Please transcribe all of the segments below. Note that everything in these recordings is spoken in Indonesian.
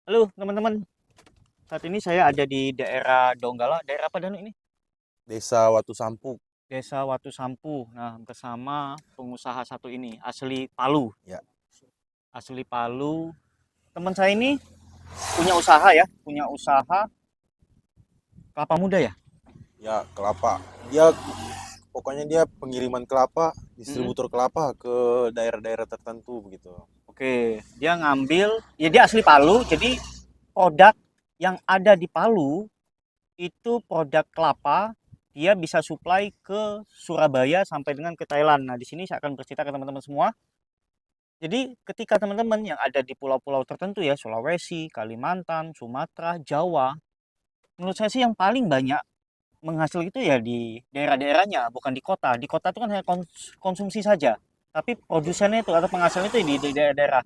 Halo teman-teman, saat ini saya ada di daerah Donggala. Daerah apa Danu ini? Desa Watu Sampuk. Desa Watu Sampu. Nah, bersama pengusaha satu ini, asli Palu. Ya, Asli Palu. Teman saya ini punya usaha ya, punya usaha kelapa muda ya. ya kelapa. Dia pokoknya dia pengiriman kelapa, Mm-mm. distributor kelapa ke daerah-daerah tertentu begitu. Oke, dia ngambil, ya dia asli Palu, jadi produk yang ada di Palu itu produk kelapa, dia bisa supply ke Surabaya sampai dengan ke Thailand. Nah, di sini saya akan bercerita ke teman-teman semua. Jadi ketika teman-teman yang ada di pulau-pulau tertentu ya, Sulawesi, Kalimantan, Sumatera, Jawa, menurut saya sih yang paling banyak menghasil itu ya di daerah-daerahnya, bukan di kota. Di kota itu kan hanya konsumsi saja. Tapi produsennya itu atau penghasilnya itu di daerah-daerah.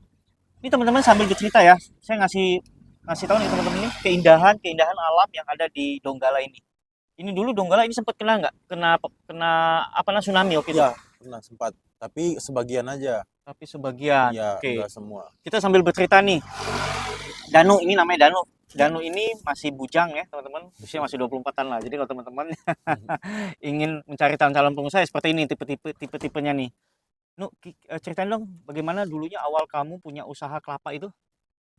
Ini teman-teman sambil bercerita ya, saya ngasih ngasih tahu nih teman-teman ini keindahan alam yang ada di Donggala ini. Ini dulu Donggala ini sempat kena nggak? Kena kena apa namanya tsunami waktu itu. Ya, pernah sempat. Tapi sebagian aja. Tapi sebagian. Ya, Oke. enggak semua. Kita sambil bercerita nih. Danu ini namanya Danu. Danu ini masih bujang ya teman-teman. Usia masih 24-an lah. Jadi kalau teman-teman ingin mencari calon-calon pengusaha ya seperti ini tipe-tipenya nih. Ceritain dong bagaimana dulunya awal kamu punya usaha kelapa itu?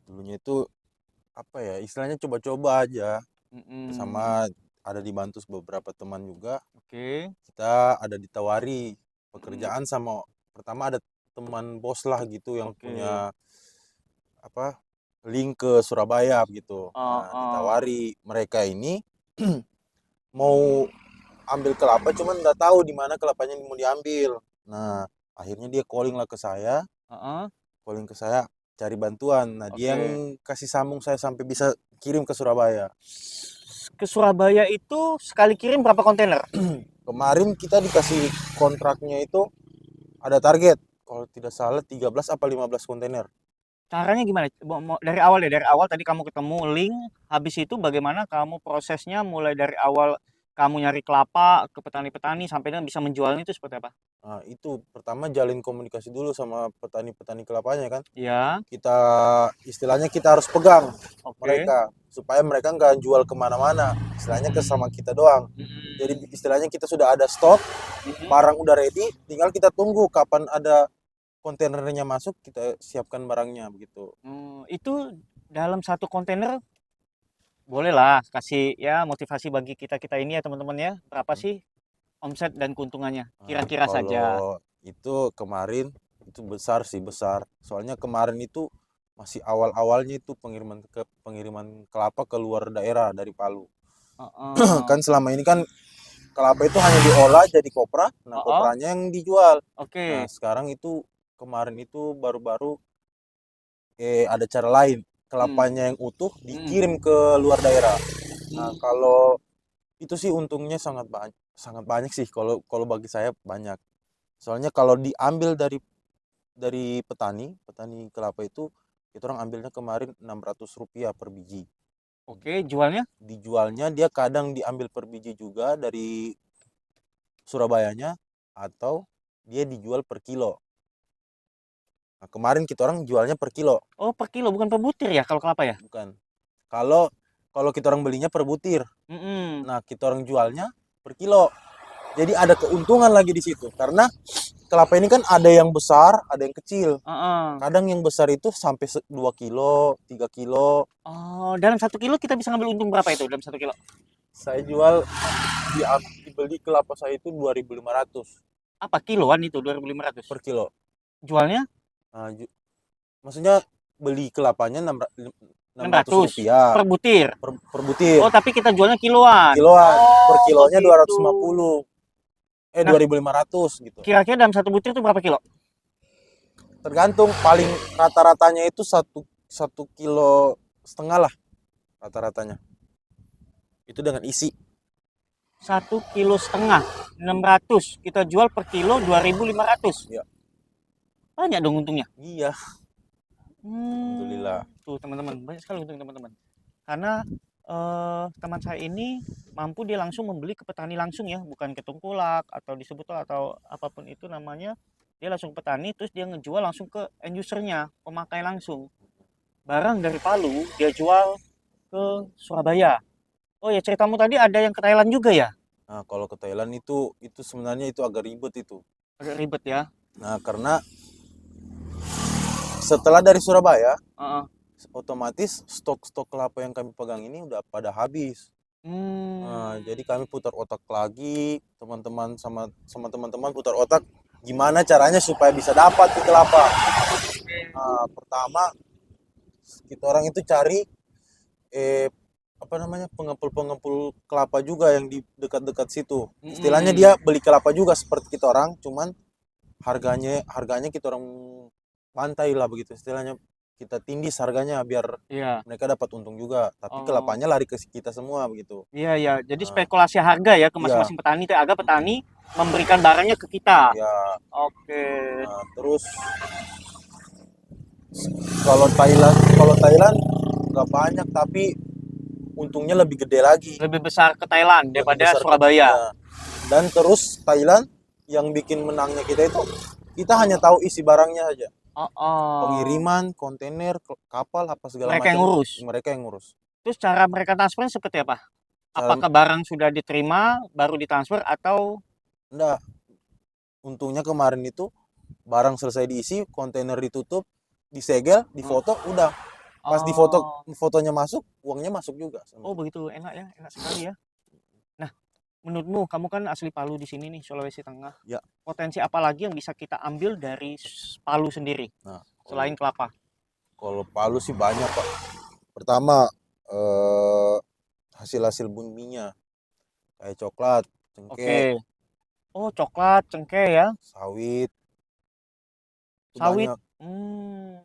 Dulunya itu apa ya? Istilahnya coba-coba aja. Mm-mm. Sama ada dibantu beberapa teman juga. Oke. Kita ada ditawari Mm-mm. pekerjaan sama pertama ada teman bos lah gitu yang Oke. punya apa link ke Surabaya gitu. Oh, Nah, oh. ditawari mereka ini mau ambil kelapa cuman nggak tahu di mana kelapanya mau diambil. Nah, akhirnya dia calling lah ke saya, Heeh. calling ke saya cari bantuan. Nah, dia Oke. yang kasih sambung saya sampai bisa kirim ke Surabaya. Ke Surabaya itu sekali kirim berapa kontainer? Kemarin kita dikasih kontraknya itu ada target. Kalau tidak salah 13 apa 15 kontainer. Caranya gimana? Dari awal ya, dari awal tadi kamu ketemu link, habis itu bagaimana kamu prosesnya mulai dari awal kamu nyari kelapa ke petani-petani sampai dengan bisa menjualnya itu seperti apa? Nah, itu pertama jalin komunikasi dulu sama petani-petani kelapanya kan. Ya, Kita istilahnya kita harus pegang oke. mereka supaya mereka nggak jual kemana-mana, istilahnya ke Mm-mm. sama kita doang. Jadi Mm-mm. istilahnya kita sudah ada stok, Mm-mm. barang udah ready, tinggal kita tunggu kapan ada kontainernya masuk, kita siapkan barangnya begitu. Itu dalam satu kontainer bolehlah kasih ya motivasi bagi kita-kita ini ya teman-teman ya. Berapa sih omset dan keuntungannya? Nah, Kira-kira saja. kalau itu kemarin itu besar sih besar, soalnya kemarin itu masih awal-awalnya itu pengiriman kelapa ke luar daerah dari Palu. Heeh. Kan selama ini kan kelapa itu hanya diolah jadi kopra, nah Heeh. kopranya yang dijual. Nah, Oke. sekarang itu kemarin itu baru-baru ada cara lain. Hmm. Kelapanya yang utuh Hmm. dikirim ke luar daerah. Nah, Hmm. kalau itu sih untungnya sangat banyak sih kalau kalau bagi saya banyak. Soalnya kalau diambil dari petani, petani kelapa itu kita orang ambilnya kemarin Rp600 per biji. Oke, jualnya? Dijualnya dia kadang diambil per biji juga dari Surabayanya atau dia dijual per kilo. Nah, kemarin kita orang jualnya per kilo, Oh, per kilo bukan per butir ya kalau kelapa ya? bukan. Kalau kalau kita orang belinya per butir. Mm-mm. Nah, kita orang jualnya per kilo. Jadi ada keuntungan lagi di situ karena kelapa ini kan ada yang besar, ada yang kecil. Heeh. Kadang yang besar itu sampai 2 kilo, 3 kilo. Oh, dalam 1 kilo kita bisa ngambil untung berapa itu dalam 1 kilo? Saya jual dibeli kelapa saya itu 2.500 Apa kiloan itu 2.500? per kilo. Jualnya Nah, maksudnya beli kelapanya enam ratus 600 rupiah per butir. per butir. Oh, tapi kita jualnya kiloan. Kiloan per Oh, kilonya begitu. 250 Nah, 2.500 gitu. kira-kira dalam satu butir itu berapa kilo? Tergantung paling rata-ratanya itu satu satu kilo setengah lah rata-ratanya. Itu dengan isi. 1,5 kilo, 600. Kita jual per kilo 2.500. Ya, Banyak dong untungnya. iya. Hmm, Alhamdulillah. tuh teman-teman, banyak sekali untung teman-teman. Karena teman saya ini mampu dia langsung membeli ke petani langsung ya, bukan ke tengkulak atau disebut atau apapun itu namanya. Dia langsung ke petani terus dia ngejual langsung ke end usernya, pemakai langsung. barang dari Palu dia jual ke Surabaya. Oh ya, ceritamu tadi ada yang ke Thailand juga ya? Nah, kalau ke Thailand itu sebenarnya itu agak ribet itu. Agak ribet ya. Nah, karena setelah dari Surabaya, Heeh. otomatis stok-stok kelapa yang kami pegang ini udah pada habis. Hmm. Nah, jadi kami putar otak lagi, teman-teman sama teman-teman putar otak gimana caranya supaya bisa dapat di kelapa. Nah, pertama kita orang itu cari eh apa namanya pengepul-pengepul kelapa juga yang di dekat-dekat situ. Istilahnya dia beli kelapa juga seperti kita orang, cuman harganya kita orang pantai lah begitu. Istilahnya kita tindis harganya biar Iya. mereka dapat untung juga, tapi Oh. kelapanya lari ke kita semua begitu. Iya ya. Jadi Nah, spekulasi harga ya ke iya, masing-masing petani itu agar petani memberikan barangnya ke kita. ya. Oke. Nah, terus kalau Thailand nggak banyak tapi untungnya lebih gede lagi, Lebih besar ke Thailand lebih daripada besar ke Surabaya. ya. Dan terus Thailand yang bikin menangnya kita itu kita hanya tahu isi barangnya aja, Oh, oh. pengiriman kontainer kapal apa segala Mereka yang macam itu ngurus. mereka yang ngurus. Terus cara mereka transfer seperti apa? Cara Apakah barang sudah diterima baru ditransfer atau enggak, untungnya kemarin itu barang selesai diisi, kontainer ditutup, disegel, difoto, udah. Pas oh, fotonya masuk, uangnya masuk juga sama oh kita. begitu enak ya, enak sekali ya. Nah, menurutmu kamu kan asli Palu di sini nih, Sulawesi Tengah. Ya. Potensi apa lagi yang bisa kita ambil dari Palu sendiri Nah, selain kalau kelapa? kalau Palu sih banyak, Pak. Pertama, hasil-hasil buminya kayak coklat, cengkeh, Oke. Oh, coklat, cengkeh ya, sawit, itu sawit. banyak Hmm,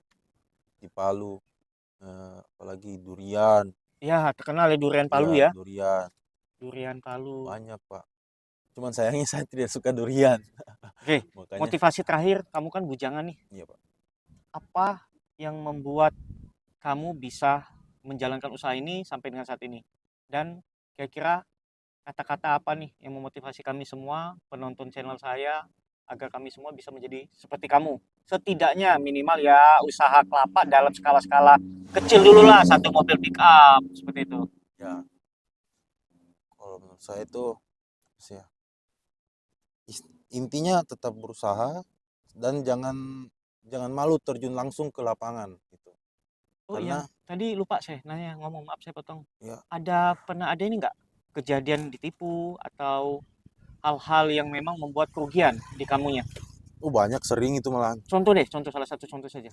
di Palu. Apalagi durian. ya terkenal ya durian Palu Ya, ya. durian Durian Palu. banyak, Pak. Cuman sayangnya saya tidak suka durian. Oke, Makanya, motivasi terakhir, kamu kan bujangan nih. iya, Pak. Apa yang membuat kamu bisa menjalankan usaha ini sampai dengan saat ini? Dan kira-kira kata-kata apa nih yang memotivasi kami semua, penonton channel saya, agar kami semua bisa menjadi seperti kamu? Setidaknya minimal ya usaha kelapa dalam skala-skala kecil dulu lah, satu mobil pick up, seperti itu. Ya, kalau menurut saya itu sih ya, intinya tetap berusaha dan jangan jangan malu terjun langsung ke lapangan gitu. Oh iya, Karena tadi lupa saya nanya, ngomong maaf saya potong. ya, Pernah ada ini nggak kejadian ditipu atau hal-hal yang memang membuat kerugian di kamunya? banyak sering itu malah. Contoh deh, contoh salah satu contoh saja.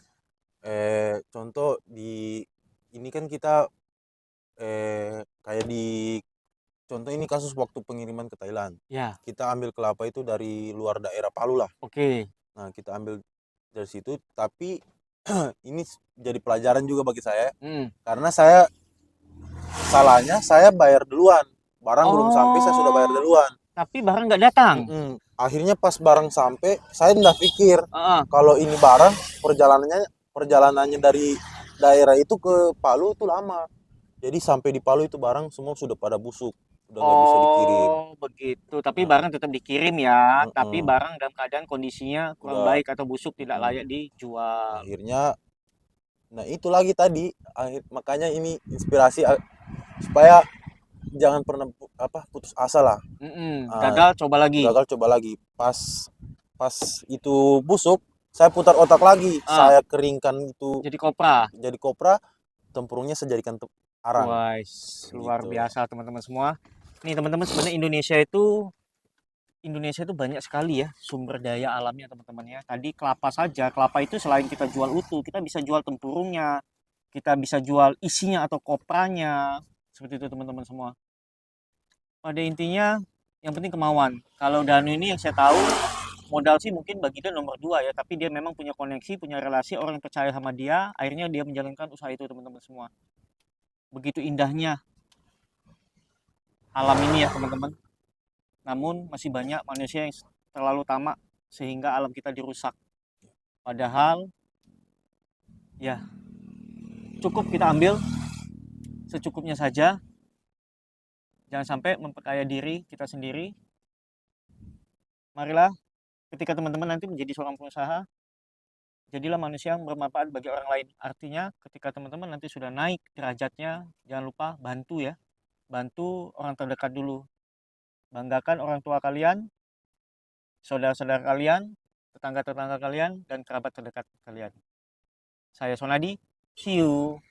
Contoh di ini kan kita kayak di contoh ini kasus waktu pengiriman ke Thailand. Ya, Kita ambil kelapa itu dari luar daerah Palu lah. oke. Nah, kita ambil dari situ, tapi ini jadi pelajaran juga bagi saya Hmm. karena salahnya saya bayar duluan. Barang belum sampai saya sudah bayar Oh, duluan. tapi barang nggak datang. Akhirnya pas barang sampai, saya nggak pikir Heeh. kalau ini barang perjalanannya dari daerah itu ke Palu itu lama. Jadi sampai di Palu itu barang semua sudah pada busuk, udah nggak bisa dikirim. Oh, begitu. Tapi Nah, barang tetap dikirim ya. Tapi mm-mm, barang dalam keadaan kondisinya kurang udah, baik atau busuk, tidak mm-mm. layak dijual. Akhirnya, nah itu lagi tadi, makanya ini inspirasi supaya jangan pernah putus asa lah. Mm-mm. Ah, Gagal, coba lagi. gagal coba lagi. Pas itu busuk, saya putar otak lagi, Ah, saya keringkan itu jadi kopra. jadi kopra, tempurungnya saya jadikan arang Wah, luar gitu. biasa teman-teman semua. Nih teman-teman, sebenarnya Indonesia itu banyak sekali ya sumber daya alamnya teman-teman ya. Tadi kelapa saja, kelapa itu selain kita jual utuh, kita bisa jual tempurungnya, kita bisa jual isinya atau kopranya. Seperti itu teman-teman semua. Pada intinya yang penting kemauan. Kalau Danu ini yang saya tahu modal sih mungkin bagi dia nomor dua ya, tapi dia memang punya koneksi, punya relasi, orang yang percaya sama dia, akhirnya dia menjalankan usaha itu teman-teman semua. Begitu indahnya alam ini ya teman-teman. Namun masih banyak manusia yang terlalu tamak sehingga alam kita dirusak. Padahal ya cukup kita ambil secukupnya saja. Jangan sampai memperkaya diri kita sendiri. Marilah ketika teman-teman nanti menjadi seorang pengusaha, jadilah manusia yang bermanfaat bagi orang lain. Artinya ketika teman-teman nanti sudah naik derajatnya, jangan lupa bantu ya. Bantu orang terdekat dulu. Banggakan orang tua kalian, saudara-saudara kalian, tetangga-tetangga kalian, dan kerabat terdekat kalian. Saya Sonadi, see you.